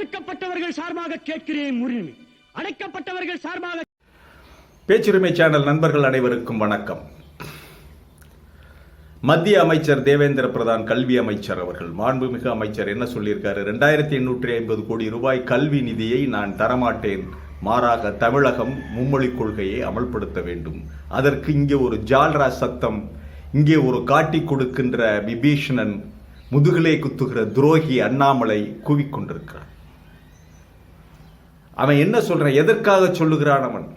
ஒடுக்கப்பட்டவர்கள் சார்பாக கேட்கிறேன் உரிமை. அடைக்கப்பட்டவர்கள் சார்பாக. பேச்சுரிமை சேனல் நண்பர்கள் அனைவருக்கும் வணக்கம். மத்திய அமைச்சர் தேவேந்திர பிரதான் கல்வி அமைச்சர் அவர்கள், மாண்புமிகு அமைச்சர் என்ன சொல்லியிருக்காரு? 2850 கோடி ரூபாய் கல்வி நிதியை நான் தரமாட்டேன், மாறாக தமிழகம் மும்மொழி கொள்கையை அமல்படுத்த வேண்டும். அதற்கு இங்கே ஒரு ஜால்ரா சத்தம், இங்கே ஒரு காட்டி கொடுக்கின்ற விபீஷணன், முதுகிலே குத்துகிற துரோகி அண்ணாமலை கூவிக்கொண்டிருக்கிறான். அவன் என்ன சொல்றான்? எதற்காக சொல்லுகிறான் அவன்?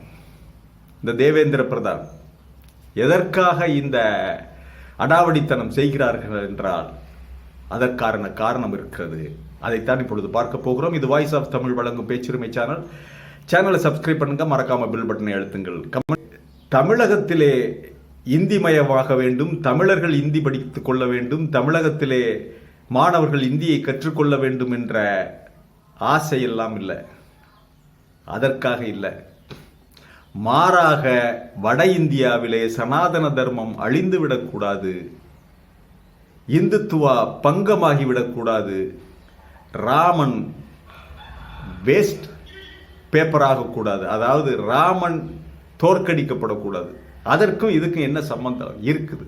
இந்த தேவேந்திர பிரதான் எதற்காக இந்த அடாவடித்தனம் செய்கிறார்கள் என்றால் அதற்கான காரணம் இருக்கிறது. அதைத்தான் இப்பொழுது பார்க்க போகிறோம். இது வாய்ஸ் ஆஃப் தமிழ் வழங்கும் பேச்சுரிமை சேனல். சேனலை சப்ஸ்கிரைப் பண்ணுங்க, மறக்காம பில் பட்டனை அழுத்துங்கள். தமிழகத்திலே இந்திமயமாக வேண்டும், தமிழர்கள் இந்தி படித்துக் கொள்ள வேண்டும், தமிழகத்திலே மாணவர்கள் இந்தியை கற்றுக்கொள்ள வேண்டும் என்ற ஆசையெல்லாம் இல்லை. அதற்காக இல்லை, மாறாக வட இந்தியாவிலே சனாதன தர்மம் அழிந்துவிடக்கூடாது, இந்துத்துவா பங்கமாகிவிடக்கூடாது, ராமன் வேஸ்ட் பேப்பராக கூடாது, அதாவது ராமன் தோற்கடிக்கப்படக்கூடாது. அதற்கும் இதுக்கும் என்ன சம்பந்தம் இருக்குது?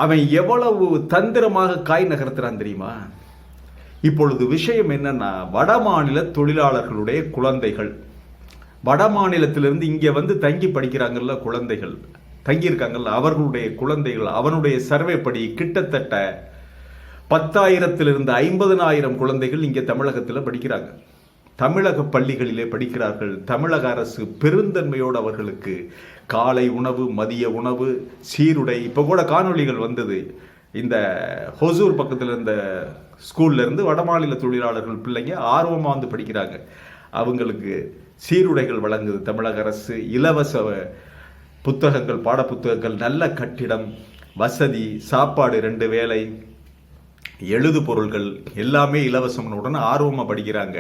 அவன் எவ்வளவு தந்திரமாக காய் நகர்த்துறான் தெரியுமா? இப்பொழுது விஷயம் என்னன்னா, வட மாநில தொழிலாளர்களுடைய குழந்தைகள், வட மாநிலத்திலிருந்து இங்கே வந்து தங்கி படிக்கிறாங்கல்ல குழந்தைகள், தங்கியிருக்காங்கல்ல, அவர்களுடைய குழந்தைகள், அவனுடைய சர்வே படி கிட்டத்தட்ட 10,000 50,000 குழந்தைகள் இங்கே தமிழகத்தில் படிக்கிறாங்க. தமிழக பள்ளிகளிலே படிக்கிறார்கள். தமிழக அரசு பெருந்தன்மையோடு அவர்களுக்கு காலை உணவு, மதிய உணவு, சீருடை. இப்போ கூட காணொளிகள் வந்தது, இந்த ஹொசூர் பக்கத்தில் இருந்த ஸ்கூல்ல இருந்து வடமாநில தொழிலாளர்கள் பிள்ளைங்க ஆர்வமாக வந்து படிக்கிறாங்க. அவங்களுக்கு சீருடைகள் வழங்குது தமிழக அரசு, இலவச புத்தகங்கள், பாட புத்தகங்கள், நல்ல கட்டிடம் வசதி, சாப்பாடு 2 வேளை, எழுது பொருள்கள் எல்லாமே இலவசம்னுடன் ஆர்வமாக படிக்கிறாங்க,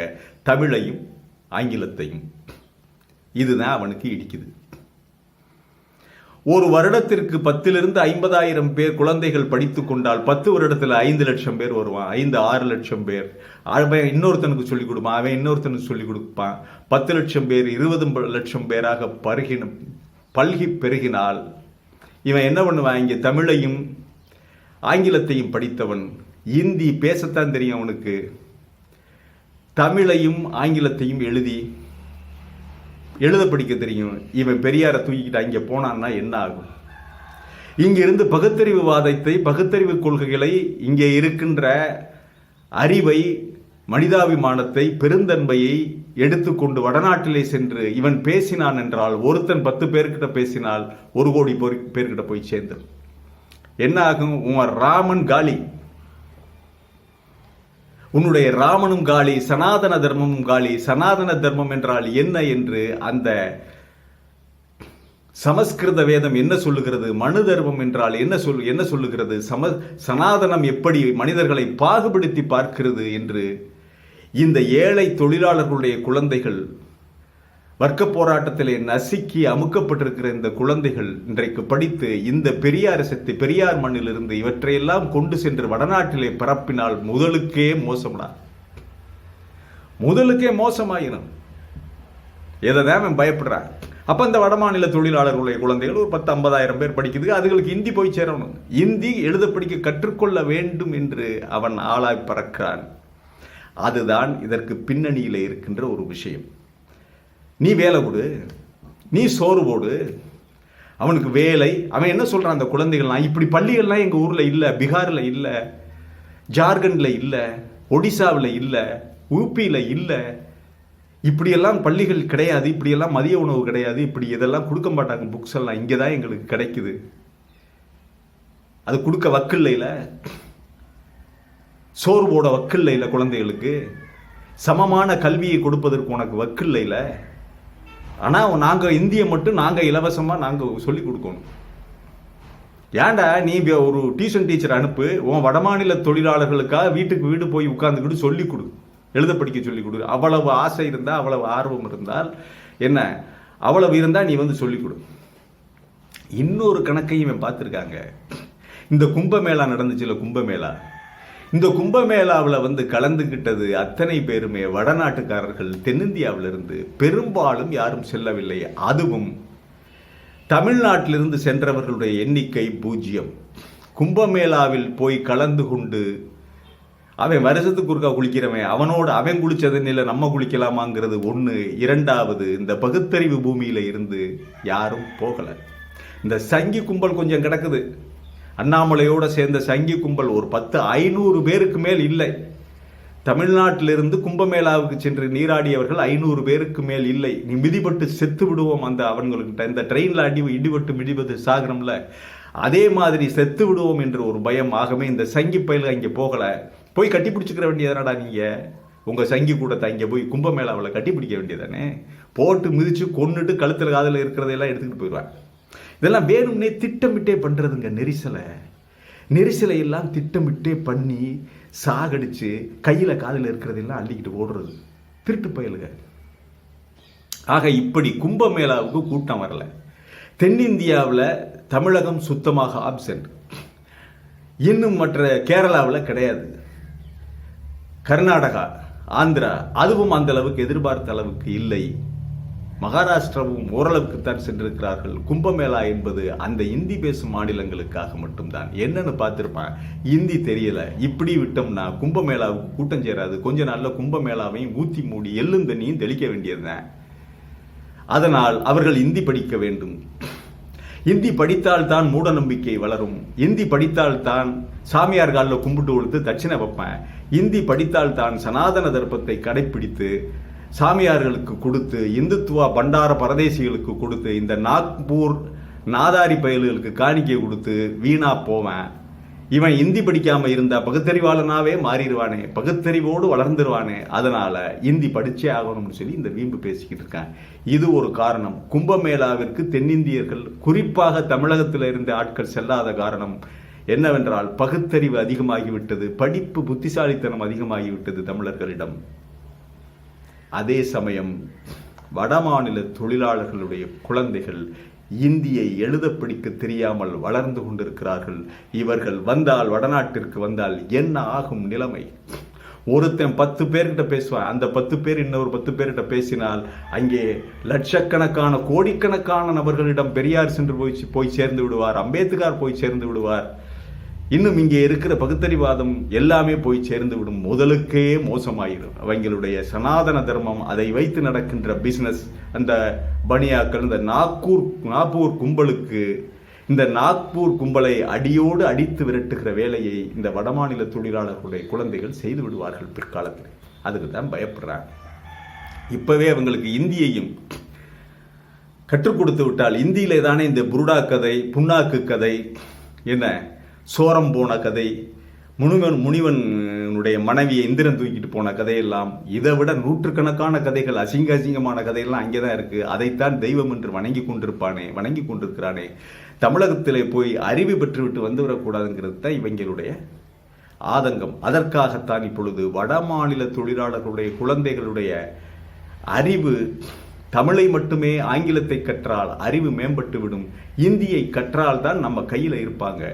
தமிழையும் ஆங்கிலத்தையும். இதுதான் அவனுக்கு இடிக்குது. ஒரு வருடத்திற்கு 10,000 50,000 பேர் குழந்தைகள் படித்துக் கொண்டால் 10 வருடத்தில் 5 லட்சம் பேர் வருவான், 5-6 லட்சம் பேர். அவன் இன்னொருத்தனுக்கு சொல்லிக் கொடுப்பான், அவன் இன்னொருத்தனுக்கு சொல்லிக் கொடுப்பான். 10 லட்சம் பேர் 20 லட்சம் பேராக பல்கி பெருகினால் இவன் என்ன பண்ணுவான்? இங்கே தமிழையும் ஆங்கிலத்தையும் படித்தவன், இந்தி பேசத்தான் தெரியும் அவனுக்கு, தமிழையும் ஆங்கிலத்தையும் எழுத படிக்க தெரியும். இவன் பெரியாரை தூக்கிட்டு அங்கே போனான்னா என்ன ஆகும்? இங்கிருந்து பகுத்தறிவுவாதத்தை, பகுத்தறிவு கொள்கைகளை, இங்கே இருக்கின்ற அறிவை, மனிதாபிமானத்தை, பெருந்தன்மையை எடுத்துக்கொண்டு வடநாட்டிலே சென்று இவன் பேசினான் என்றால், ஒருத்தன் 10 பேர்கிட்ட பேசினால் 1 கோடி பேர்கிட்ட போய் சேர்ந்து என்ன ஆகும்? உன் ராமன் காலி, உன்னுடைய ராமனும் காலி, சனாதன தர்மமும் காலி. சனாதன தர்மம் என்றால் என்ன என்று அந்த சமஸ்கிருத வேதம் என்ன சொல்லுகிறது? மனு தர்மம் என்றால் என்ன சொல்லுகிறது? சனாதனம் எப்படி மனிதர்களை பாகுபடுத்தி பார்க்கிறது என்று இந்த ஏழை தொழிலாளர்களுடைய குழந்தைகள், வர்க்க போராட்டத்திலே நசுக்கி அமுக்கப்பட்டிருக்கிற இந்த குழந்தைகள் இன்றைக்கு படித்து இந்த பெரியார் சக்தி, பெரியார் மண்ணிலிருந்து இவற்றையெல்லாம் கொண்டு சென்று வடநாட்டிலே பரப்பினால் முதலுக்கே மோசமாயிரும். எதைதான் பயப்படுறான்? அப்ப இந்த வடமாநில தொழிலாளர்களுடைய குழந்தைகள் ஒரு 10-50,000 பேர் படிக்குது. அதுகளுக்கு இந்தி போய் சேரணும், இந்தி எழுத படிக்க கற்றுக்கொள்ள வேண்டும் என்று அவன் ஆளாய் பறக்கிறான். அதுதான் இதற்கு பின்னணியில இருக்கின்ற ஒரு விஷயம். நீ வேலை கொடு, நீ சோறு போடு, அவனுக்கு வேலை. அவன் என்ன சொல்றான்? அந்த குழந்தைகள்லாம் இப்படி பள்ளிகள்லாம் எங்க ஊர்ல இல்ல, பீகார்ல இல்ல, ஜார்க்கண்ட்ல இல்ல, ஒடிசாவில் இல்ல, யூபியில இல்ல, இப்படியெல்லாம் பள்ளிகள் கிடையாது, இப்படியெல்லாம் மதிய உணவு கிடையாது, இப்படி இதெல்லாம் கொடுக்க மாட்டாங்க, புக்ஸ் எல்லாம் இங்கதான் எங்களுக்கு கிடைக்குது. அது கொடுக்க வக்கில்லைல, சோறு போட வக்கில்லைல, குழந்தைகளுக்கு சமமான கல்வியை கொடுப்பதற்கு உனக்கு வக்கில்லைல. ஆனால் நாங்கள் இந்தியை மட்டும் நாங்கள் இலவசமாக நாங்கள் சொல்லிக் கொடுக்கணும். ஏன்டா நீ ஒரு டியூஷன் டீச்சர் அனுப்பு, உன் வடமாநில தொழிலாளர்களுக்காக வீட்டுக்கு வீடு போய் உட்கார்ந்துக்கிட்டு சொல்லிக் கொடு, எழுத படிக்க சொல்லிக் கொடு. அவ்வளவு ஆசை இருந்தால், அவ்வளவு ஆர்வம் இருந்தால் என்ன, அவ்வளவு இருந்தால் நீ வந்து சொல்லிக் கொடு. இன்னொரு கணக்கையும் இவன் பார்த்துருக்காங்க. இந்த கும்பமேளா நடந்துச்சுல, கும்பமேளா, இந்த கும்பமேளாவில் கலந்துகிட்டது அத்தனை பேருமே வடநாட்டுக்காரர்கள், தென்னிந்தியாவிலிருந்து பெரும்பாலும் யாரும் செல்லவில்லை. அதுவும் தமிழ்நாட்டிலிருந்து சென்றவர்களுடைய எண்ணிக்கை 0. கும்பமேளாவில் போய் கலந்து கொண்டு அவன் வருஷத்துக்கு ஒருக்கா குளிக்கிறவன், அவன் குளிச்ச தண்ணியில் நம்ம குளிக்கலாமாங்கிறது ஒன்று. இரண்டாவது, இந்த பகுத்தறிவு பூமியில இருந்து யாரும் போகலை. இந்த சங்கி கும்பல் கொஞ்சம் கிடக்குது. அண்ணாமலையோட சேர்ந்த சங்கி கும்பல் ஒரு 500 பேருக்கு மேல் இல்லை. தமிழ்நாட்டிலிருந்து கும்பமேளாவுக்கு சென்று நீராடியவர்கள் 500 பேருக்கு மேல் இல்லை. நீ மிதிபட்டு செத்து விடுவோம் அந்த அவங்கள்கிட்ட. இந்த ட்ரெயினில் இடிபட்டு மிதிபட்டு சாகனம்ல, அதே மாதிரி செத்து விடுவோம் என்று ஒரு பயம். ஆகவே இந்த சங்கி பயில்கள் அங்கே போகலை. போய் கட்டி பிடிச்சிக்கிற வேண்டியதானடா நீங்கள். உங்கள் சங்கி கூட்டத்தை அங்கே போய் கும்பமேளாவில் கட்டி பிடிக்க வேண்டியதானே. போட்டு மிதித்து கொண்டுட்டு கழுத்தில் காதில் இருக்கிறதையெல்லாம் எடுத்துக்கிட்டு போயிடுவாங்க. இதெல்லாம் வேணும்னே திட்டமிட்டே பண்ணுறதுங்க. நெரிசலை எல்லாம் திட்டமிட்டே பண்ணி சாகடிச்சு கையில் காதில் இருக்கிறதெல்லாம் அள்ளிக்கிட்டு ஓடுறது திருட்டு பயலுங்க. ஆக இப்படி கும்பமேளாவுக்கு கூட்டம் வரல. தென்னிந்தியாவில் தமிழகம் சுத்தமாக ஆப்சென்ட். இன்னும் மற்ற கேரளாவில் கிடையாது. கர்நாடகா, ஆந்திரா அதுவும் அந்த அளவுக்கு எதிர்பார்த்த அளவுக்கு இல்லை. மகாராஷ்டிராவும் ஓரளவுக்கு தான் சென்றிருக்கிறார்கள். கும்பமேளா என்பது அந்த இந்தி பேசும் மாநிலங்களுக்காக மட்டும்தான். என்னன்னு பார்த்துருப்பான், இந்தி தெரியல, இப்படி விட்டோம்னா கும்பமேளாவுக்கு கூட்டம் சேராது. கொஞ்ச நாள்ல கும்பமேளாவையும் ஊத்தி மூடி எள்ளும் தண்ணியும் தெளிக்க வேண்டியதுதான். அதனால் அவர்கள் இந்தி படிக்க வேண்டும். இந்தி படித்தால் தான் மூட நம்பிக்கை வளரும். இந்தி படித்தால் தான் சாமியார் காலில் கும்பிட்டு கொடுத்து தட்சிணை வைப்பேன். இந்தி படித்தால் தான் சனாதன தர்மத்தை கடைப்பிடித்து சாமியார்களுக்கு கொடுத்து, இந்துத்துவா பண்டார பரதேசிகளுக்கு கொடுத்து, இந்த நாக்பூர் நாதாரி பயல்களுக்கு காணிக்கை கொடுத்து வீணா போவேன். இவன் இந்தி படிக்காம இருந்தா பகுத்தறிவாளனாவே மாறிடுவானே, பகுத்தறிவோடு வளர்ந்துருவானே. அதனால இந்தி படிச்சே ஆகணும்னு சொல்லி இந்த வீம்பு பேசிக்கிட்டு இருக்கேன். இது ஒரு காரணம். கும்பமேளாவிற்கு தென்னிந்தியர்கள், குறிப்பாக தமிழகத்தில் இருந்த ஆட்கள் செல்லாத காரணம் என்னவென்றால் பகுத்தறிவு அதிகமாகிவிட்டது, படிப்பு புத்திசாலித்தனம் அதிகமாகிவிட்டது தமிழர்களிடம். அதே சமயம் வடமாநில தொழிலாளர்களுடைய குழந்தைகள் இந்தியை எழுத படிக்க தெரியாமல் வளர்ந்து கொண்டிருக்கிறார்கள். இவர்கள் வந்தால், வடநாட்டிற்கு வந்தால் என்ன ஆகும் நிலைமை? ஒருத்தன் 10 பேர்கிட்ட பேசுவான். அந்த 10 பேர் இன்னொரு 10 பேர்கிட்ட பேசினால் அங்கே லட்சக்கணக்கான கோடிக்கணக்கான நபர்களிடம் பெரியார் சென்று போய் சேர்ந்து விடுவார், அம்பேத்கர் போய் சேர்ந்து விடுவார். இன்னும் இங்கே இருக்கிற பகுத்தறிவாதம் எல்லாமே போய் சேர்ந்து விடும். முதலுக்கே மோசமாயிடும். அவங்களுடைய சனாதன தர்மம், அதை வைத்து நடக்கின்ற பிசினஸ், அந்த பனியாக்கள், இந்த நாக்பூர் கும்பலுக்கு, இந்த நாக்பூர் கும்பலை அடியோடு அடித்து விரட்டுகிற வேலையை இந்த வடமாநில தொழிலாளர்களுடைய குழந்தைகள் செய்து விடுவார்கள் பிற்காலத்தில். அதுக்கு தான் பயப்படுறாங்க. இப்பவே அவங்களுக்கு இந்தியையும் கற்றுக் கொடுத்து விட்டால், இந்தியிலே தானே இந்த புருடா கதை, புண்ணாக்கு கதை, என்ன சோரம் போன கதை, முனிவனுடைய மனைவியை இந்திரன் தூக்கிட்டு போன கதையெல்லாம், இதை விட நூற்றுக்கணக்கான கதைகள், அசிங்கமான கதையெல்லாம் அங்கே தான் இருக்கு. அதைத்தான் தெய்வம் என்று வணங்கி கொண்டிருக்கிறானே. தமிழகத்திலே போய் அறிவு பெற்றுவிட்டு வந்து விடக்கூடாதுங்கிறது தான் இவங்களுடைய ஆதங்கம். அதற்காகத்தான் இப்பொழுது வட மாநில தொழிலாளர்களுடைய குழந்தைகளுடைய அறிவு, தமிழை மட்டுமே ஆங்கிலத்தை கற்றால் அறிவு மேம்பட்டுவிடும், இந்தியை கற்றால் தான் நம்ம கையில் இருப்பாங்க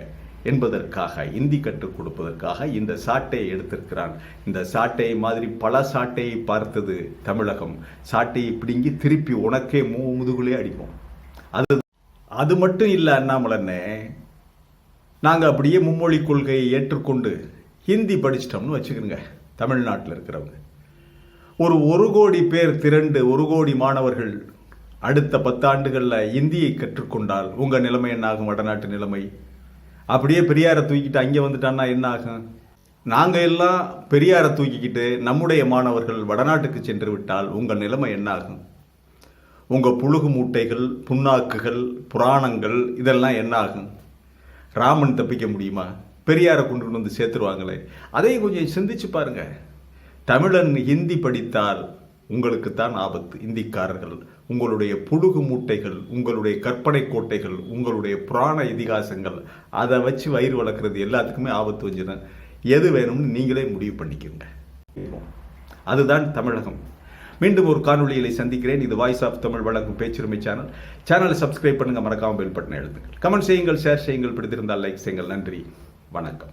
என்பதற்காக, இந்தி கற்றுக் கொடுப்பதற்காக இந்த சாட்டையை எடுத்திருக்கிறான். இந்த சாட்டையை மாதிரி பல சாட்டையை பார்த்தது தமிழகம். சாட்டையை பிடுங்கி திருப்பி உனக்கே முதுகுலே அடிப்போம். அது மட்டும் இல்லை அண்ணாமலன்னே, நாங்கள் அப்படியே மும்மொழி கொள்கையை ஏற்றுக்கொண்டு ஹிந்தி படிச்சிட்டோம்னு வச்சுக்கிறோங்க. தமிழ்நாட்டில் இருக்கிறவங்க ஒரு கோடி பேர் திரண்டு, 1 கோடி மாணவர்கள் அடுத்த 10 ஆண்டுகளில் இந்தியை கற்றுக்கொண்டால் உங்கள் நிலைமை என்ன ஆகும்? வடநாட்டு நிலைமை. அப்படியே பெரியாரை தூக்கிட்டு அங்கே வந்துட்டான்னா என்ன ஆகும்? நாங்கள் எல்லாம் பெரியாரை தூக்கிக்கிட்டு நம்முடைய மாணவர்கள் வடநாட்டுக்கு சென்று விட்டால் உங்கள் நிலைமை என்ன ஆகும்? உங்கள் புழுகு மூட்டைகள், புண்ணாக்குகள், புராணங்கள் இதெல்லாம் என்ன ஆகும்? ராமன் தப்பிக்க முடியுமா? பெரியாரை கொண்டு வந்து சேர்த்துருவாங்களே. அதையும் கொஞ்சம் சிந்திச்சு பாருங்க. தமிழன் ஹிந்தி படித்தால் உங்களுக்குத்தான் ஆபத்து. இந்திக்காரர்கள், உங்களுடைய புழுகு மூட்டைகள், உங்களுடைய கற்பனை கோட்டைகள், உங்களுடைய புராண இதிகாசங்கள், அதை வச்சு வயிறு வளர்க்குறது எல்லாத்துக்குமே ஆபத்து வந்துடும். எது வேணும்னு நீங்களே முடிவு பண்ணிக்கோங்க. அதுதான் தமிழகம். மீண்டும் ஒரு காணொலியை சந்திக்கிறேன். இது வாய்ஸ் ஆஃப் தமிழ் வழங்கும் பேச்சுரிமை சேனலை சப்ஸ்கிரைப் பண்ணுங்க, மறக்காம பெல் பட்டனை அழுத்துங்கள், கமெண்ட் செய்யுங்கள், ஷேர் செய்யுங்கள், பிடித்திருந்தால் லைக் செய்யுங்கள். நன்றி, வணக்கம்.